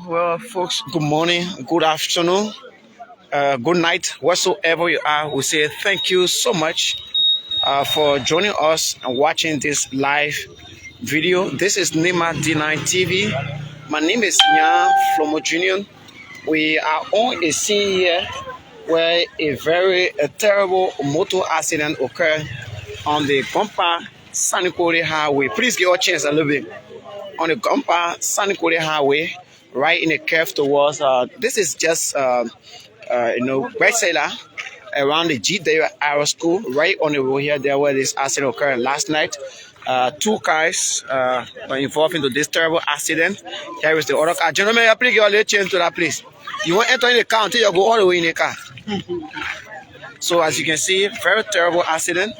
Well, folks, good morning, good afternoon, good night, whatsoever you are. We say thank you so much for joining us and watching this live video. This is Nimba D9 TV. My name is Nyah Flomo Jr. We are on a scene here where a terrible motor accident occurred on the Gompa-Sanniquellie highway. Please give us a chance a little bit. On the Gompa-Sanniquellie highway, right in the curve towards, this is just, Bestseller around the GW school, right on the road here, there where this accident occurred last night. Two cars were involved into this terrible accident. Here is the other car. Gentlemen, please give a change to that place. You won't enter in the car until you go all the way in the car. So as you can see, very terrible accident.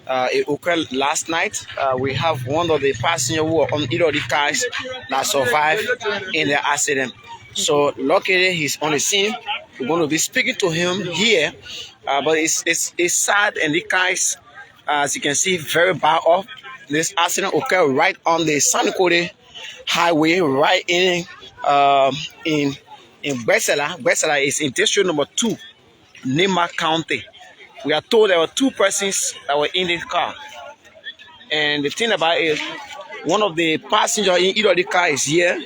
It occurred last night. We have one of the passengers who were on either of the cars that survived in the accident. So luckily he's on the scene. We're going to be speaking to him here, but it's sad, and the cars, as you can see, very bad off. This accident occurred right on the Sanniquellie highway, right in Bestseller. Bestseller is in district number 2, Nimba County. We are told there were two persons that were in this car. And the thing about it is, one of the passengers in either of the car is here.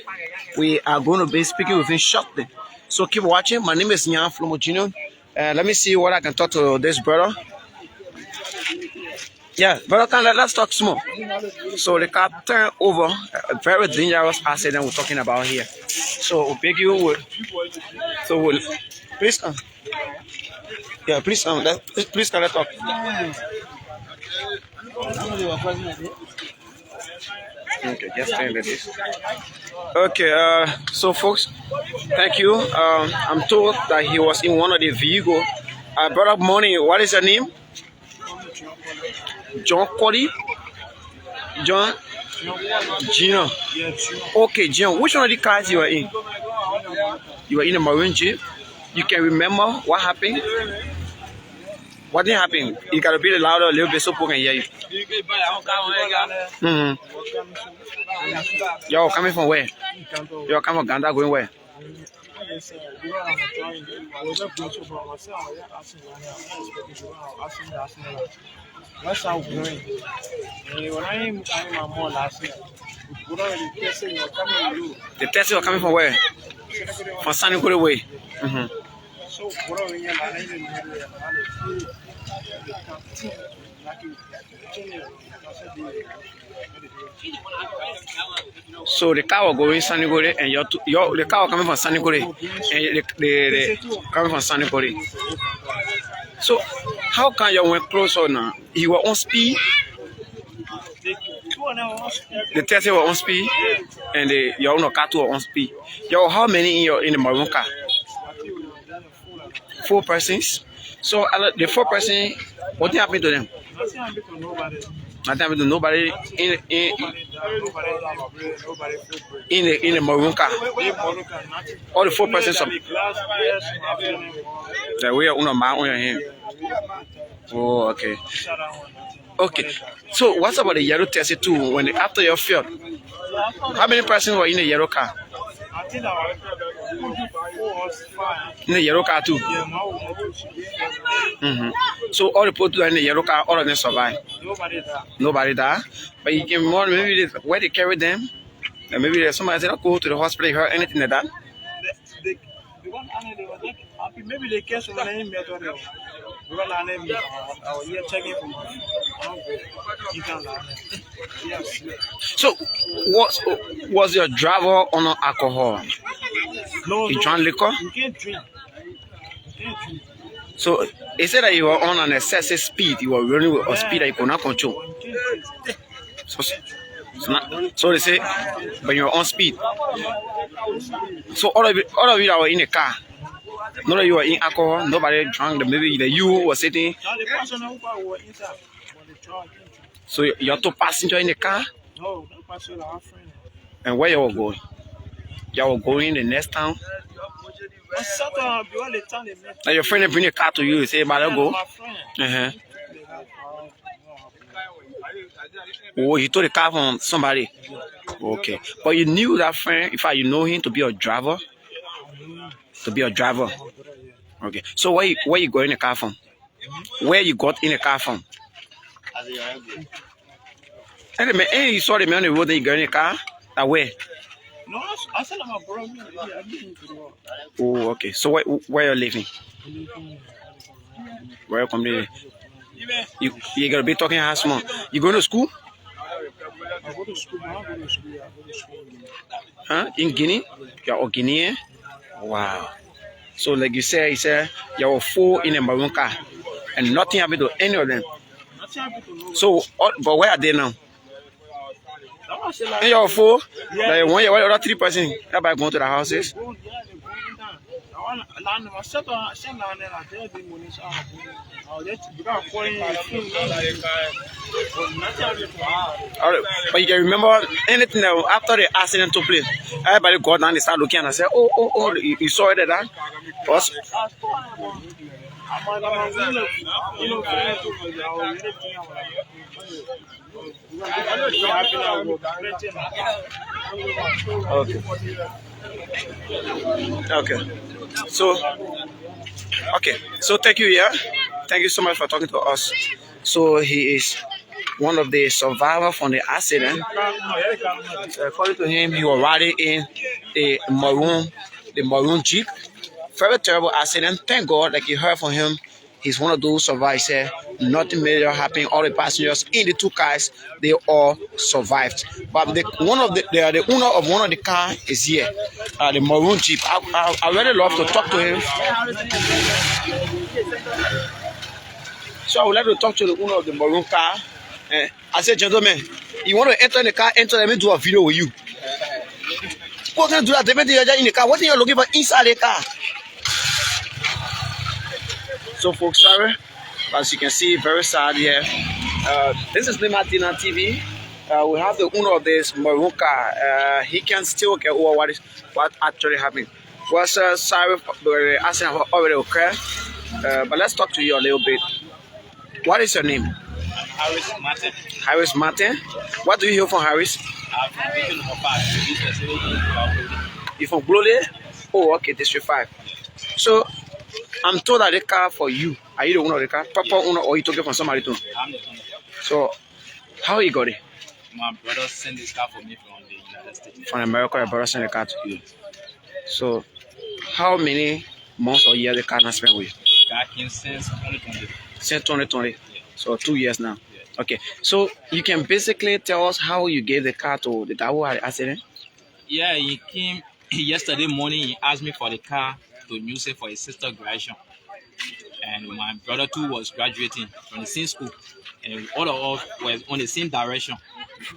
We are going to be speaking with him shortly. So keep watching. My name is Nyah Flomo Jr. Let me see what I can talk to this brother. Yeah, brother, let's talk small. So the car turned over. A very dangerous accident we're talking about here. So we beg you would. So we'll please come. Yeah, please please can I talk. Okay, just stay like this. Okay, so folks, thank you. I'm told that he was in one of the vehicles. Brother, morning. What is your name? John Cody? John? Gino. Okay, Gino. Which one of the cars you were in? You were in a maroon Jeep. You can remember what happened? What didn't happen? You gotta be louder a little bit so people can hear you. Yo, coming from where? You're coming from Ghana, going where? The taxi was coming from where? From Sanniquellie way. So the car was going Sanniquellie, and the car was coming from Sanniquellie, and the coming from Sanniquellie. So how can you went closer now? You were on speed. The taxi was on speed, and your own car too was on speed. Yo, how many in the maroon car? 4 persons. So the 4 persons, what happened to them? Nothing happened to nobody. Nothing happened to nobody in the maroon car. All the 4 persons. That we are on your hand. Oh, okay. Okay. So what's about the yellow taxi too? When after your field, how many persons were in the yellow car? I think in the yellow car too. So all the people in the yellow car, all of them survived. Nobody died. But you can more maybe where they carry them, and maybe there's somebody that go to the hospital, heard anything like that. Maybe they catch one name. So, what was your driver on alcohol? No, he drank liquor. You can't drink. So, he said that you were on an excessive speed. You were running with a speed that you could not control. So they say, but you were on speed. So all of you that were in the car. None of you were in alcohol, nobody drank, maybe you were sitting. So you're 2 passengers in the car? No, no passenger, our friend. And where you were going? You were going the next town? Now your friend bring a car to you, you say, "But go." Oh, you took the car from somebody. Okay, but you knew that friend. In fact, you know him to be a driver. To be a driver. Okay. So where you got in the car from? Where you got in the car from? And the man, hey, you saw the man on the road. Then you got in the car. Where? No, I said I'm a brother. Oh, okay. So where you living? Where you come there? You gotta be talking half small. You going to school? I go to school. I go to school. Huh? In Guinea? You're a Guinean? Wow. So like you said you were 4 in a maroon car, and nothing happened to any of them. So, but where are they now? And you're 4? Like 1 year, what other 3 person? Everybody going to the houses? Alright, but you can remember anything that after the accident took place, everybody got down, they start looking and say, oh, you saw it there? Us? Okay. So thank you, yeah. Thank you so much for talking to us. So he is one of the survivors from the accident. According to him, he was riding in the maroon Jeep. Very terrible accident. Thank God, like you heard from him, he's one of those survivors. Said nothing major happened. All the passengers in the 2 cars, they all survived. But the owner of one of the car is here, the maroon Jeep. I really love to talk to him. So I would like to talk to the owner of the maroon car. I said, gentlemen, you want to enter in the car? Enter. Let me do a video with you. What can I do that? They in the car. What are you looking for inside the car? So folks, sorry, as you can see, very sad here. This is Nimba TV. We have the owner of this maroon car. He can still get over what actually happened. Well, sir, sorry for the accident already occurred. But let's talk to you a little bit. What is your name? Harris Martin. Harris Martin. What do you hear from Harris? I'm from District 5. You from Glode? Oh, okay, District 5. So I'm told that the car for you. Are you the owner of the car? Proper owner, or you took it from somebody too? I'm the owner. So how you got it? My brother sent this car for me from the United States. From America, your brother sent the car to you. So how many months or years the car has spent with you? Car came since 2020. Since 2020. Yeah. So 2 years now. Yeah. Okay. So you can basically tell us how you gave the car to the guy who had the accident? Yeah, he came yesterday morning. He asked me for the car to use it for his sister's graduation. And my brother too was graduating from the same school. And all of us were on the same direction.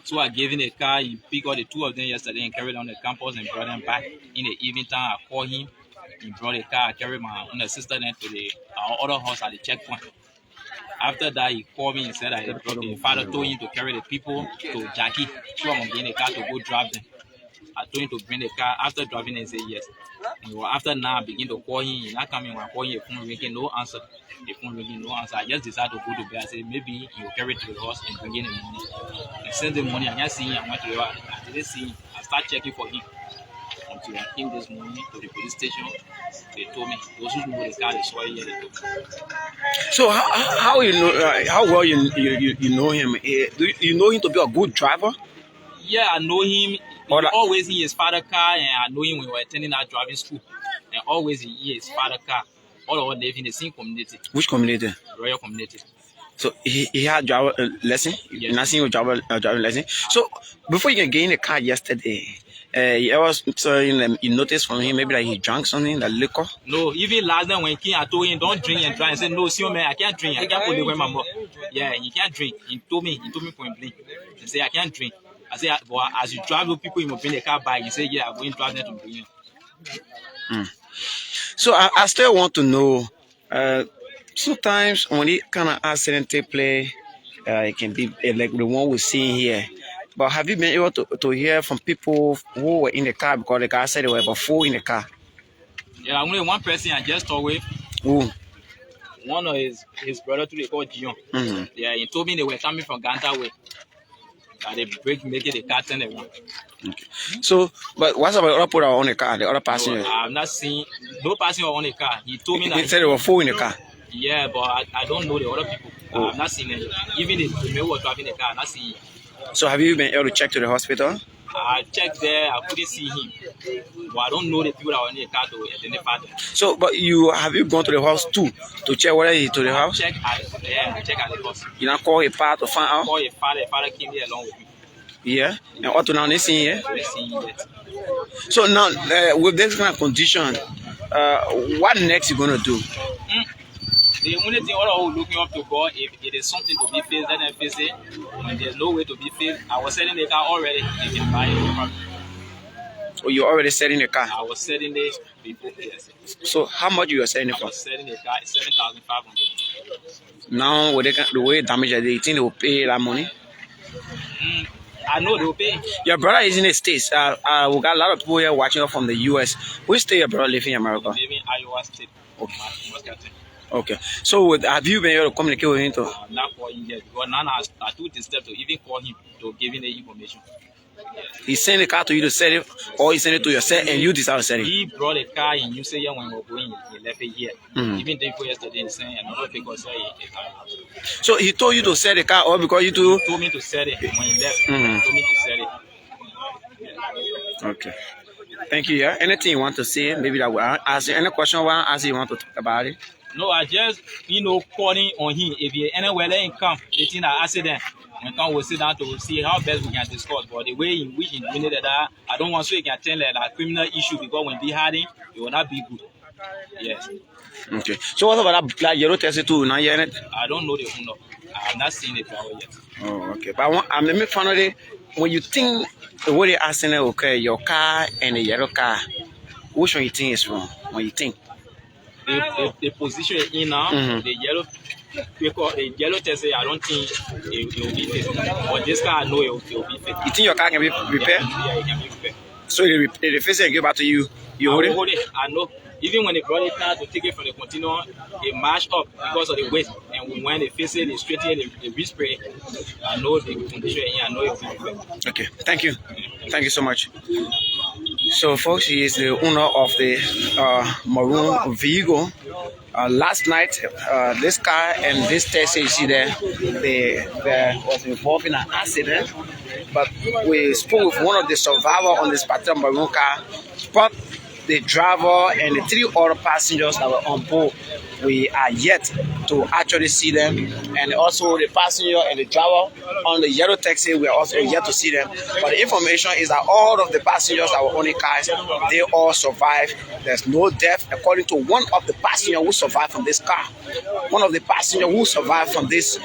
So I gave him the car. He picked up the 2 of them yesterday and carried on the campus and brought them back. In the evening time, I called him. He brought the car. I carried my own sister then to our other house at the checkpoint. After that, he called me and said that the father told him to carry the people to Jackie. So I'm getting the car to go drive them. I told him to bring the car. After driving, he said yes. And after now, I begin to call him. He not coming. I call him, the phone ringing, no answer. The phone ringing, no answer. I just decided to go to bed. I said maybe he will carry it to the house and bring in the money. And since the morning, I just see him. I went to the house. I didn't see him. I started checking for him until I came this morning to the police station. They told me those who know the car is why here. So how you know how well you know him? Do you know him to be a good driver? Yeah, I know him. He always in his father's car, and I know him when we were attending our driving school. And always in his father's car. All of us live in the same community. Which community? Royal community. So he had driver lesson. Yes. Nothing with driving lesson. So before you can get in the car yesterday, you noticed from him maybe that he drank something, like liquor. No, even last night when he came, I told him don't drink and drive. He said no, see man, I can't drink. I can't put away my mom. Yeah, he can't drink. He told me point blank. He said I can't drink. I said, well, as you drive, people, you must bring the car back. He said, yeah, I'm going to drive them to bring you. So I still want to know. Sometimes when it kind of accident take place, it can be like the one we're seeing here. But have you been able to hear from people who were in the car because the guy said they were about 4 in the car? Yeah, only one person I just talked with. Who? one of his brother too, they called Gion. Yeah, he told me they were coming from Ganta way. That they break, make it a car turn around. Okay. So, but what's about the other people that were on the car, the other No, passenger? I'm not seeing no passenger on the car. He told me that He said there were 4 in the car. yeah, but I don't know the other people. I'm not seeing them. Even the male was driving the car, I'm not seeing him. So have you been able to check to the hospital? I checked there, I couldn't see him. But I don't know the people that were in the car to identify them. So, but have you gone to the house too to check whether he's to the house? I checked at the house. You not call a part to find out? Call your father. Father came here along with me. Yeah, and up to now they see here. They see him yet. So now, with this kind of condition, what next you gonna do? The only thing all are looking up to God, if it is something to be faced, let them face it. When there's no way to be faced, I was selling the car already. They can buy it. Oh, you already selling the car? I was selling it before. Yes. So how much you are selling it I for? was selling the car 7,500. Now, with the way damage they think they will pay that money? I know they will pay. Your brother is in the States. We got a lot of people here watching us from the US. Which state your brother live in America? Live in Iowa State. Okay. Okay. So have you been able to communicate with him? I'm not calling yet because now I took the step to even call him to give him the information. He sent the car to you to sell it, or he sent it to yourself and you decide to sell it? He brought a car in New Zealand when we were going. He left it here. Even day before yesterday, he sent another vehicle sell a car. So he told you to sell the car, or because you He told me to sell it when he left. He told me to sell it. Okay. Thank you. Yeah. Anything you want to say? Maybe that will ask you. Any question I want to ask you want to talk about it? No, I just calling on him. If he anywhere let him come, they think that accident. When come we'll sit down to see how best we can discuss. But the way in which he doing it, that I don't want so he can tell that criminal issue because when they had it will not be good. Yes. Okay. So what about that black yellow Tesla too? Not yet. I don't know the owner. I have not seen the driver yet. Oh, okay. But let me finally, when you think the way the accident occurred, your car and the yellow car, which one you think is wrong? When you think the position in now, the yellow. Because the yellow Tesla, I don't think it will be fixed. But this car, I know it will be fixed. You think your car can be repaired? Yeah, it can be repaired. So they fix it and give back to you. You hold it? I know. Even when they brought it down to take it from the container, they mashed up because of the weight. And when they fix it, they straighten it, they respray. I know the condition. I know it will be repaired. Okay. Thank you. Thank you so much. So, folks, he is the owner of the maroon vehicle. Last night, this car and this Tesla you see there, they was involved in an accident. But we spoke with one of the survivors on this particular maroon car, but the driver and the 3 other passengers that were on board, we are yet to actually see them. And also the passenger and the driver on the yellow taxi, we are also yet to see them. But the information is that all of the passengers that were on the cars, they all survived. There's no death, according to one of the passengers who survived from this car. One of the passengers who survived from this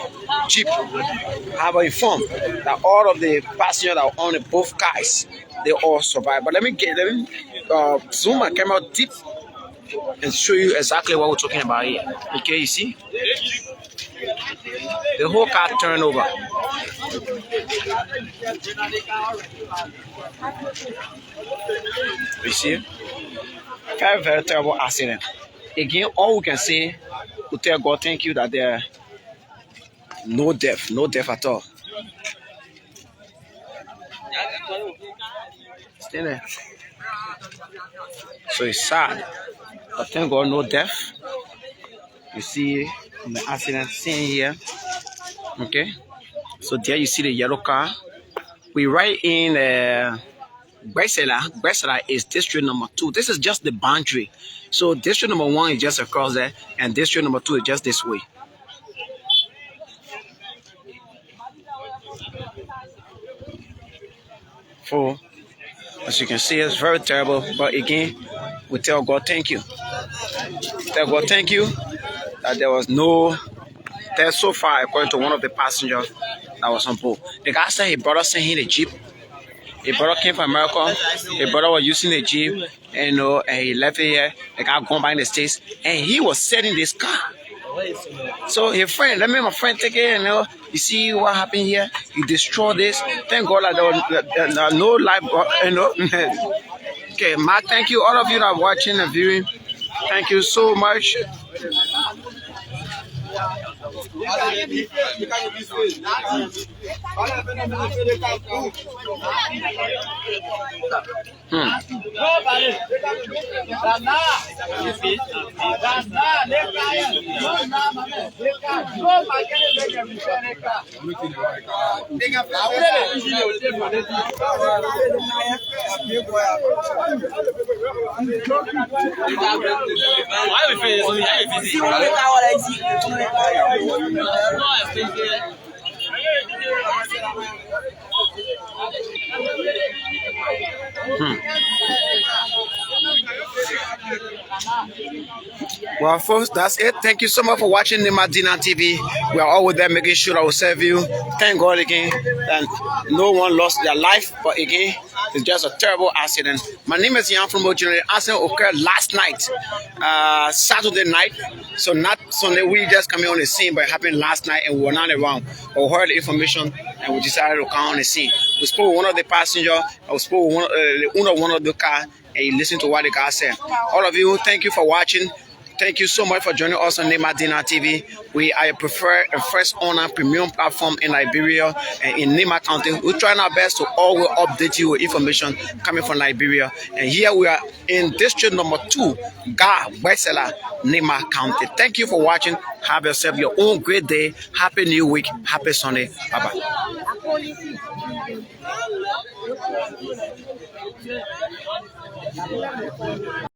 Jeep have informed that all of the passengers that were on both cars, they all survived. But let me zoom my camera deep and show you exactly what we're talking about here. Okay, you see? The whole car turned over. You see? Very, very terrible accident. Again, all we can say, we tell God thank you that there no death at all. Stay there. So it's sad, but thank God no death. You see the accident scene here. Okay, so there you see the yellow car. We right in Besela is district number 2. This is just the boundary. So district number 1 is just across there, and district number 2 is just this way. So as you can see, it's very terrible. But again, we tell God thank you. Tell God thank you that there was no death so far, according to one of the passengers that was on board. The guy said his brother sent him the Jeep. His brother came from America. His brother was using the Jeep, and he left it here. The guy gone back in the States, and he was selling this car. So his friend, let me my friend take it, and you see what happened here. He destroyed this. Thank God that there was no life, Okay, Mark, thank you all of you that are watching and viewing. Thank you so much. Well, folks, that's it. Thank you so much for watching Nimba Dinner TV. We are always there making sure that we serve you. Thank God again. And no one lost their life, but again, it's just a terrible accident. My name is Nyah Flomo Jr. The accident occurred last night, Saturday night. So not Sunday. We just coming on the scene, but it happened last night, and we were not around. But we heard the information, and we decided to come on the scene. We spoke with one of the passengers. We spoke with one of the car, and you listen to what the guy said. All of you, thank you for watching. Thank you so much for joining us on Nimba Dinner TV. We are prefer a first owner premium platform in Liberia and in Nimba County. We're trying our best to always update you with information coming from Liberia. And here we are in district number 2, Westela, Nimba County. Thank you for watching. Have yourself your own great day. Happy New Week. Happy Sunday. Bye-bye.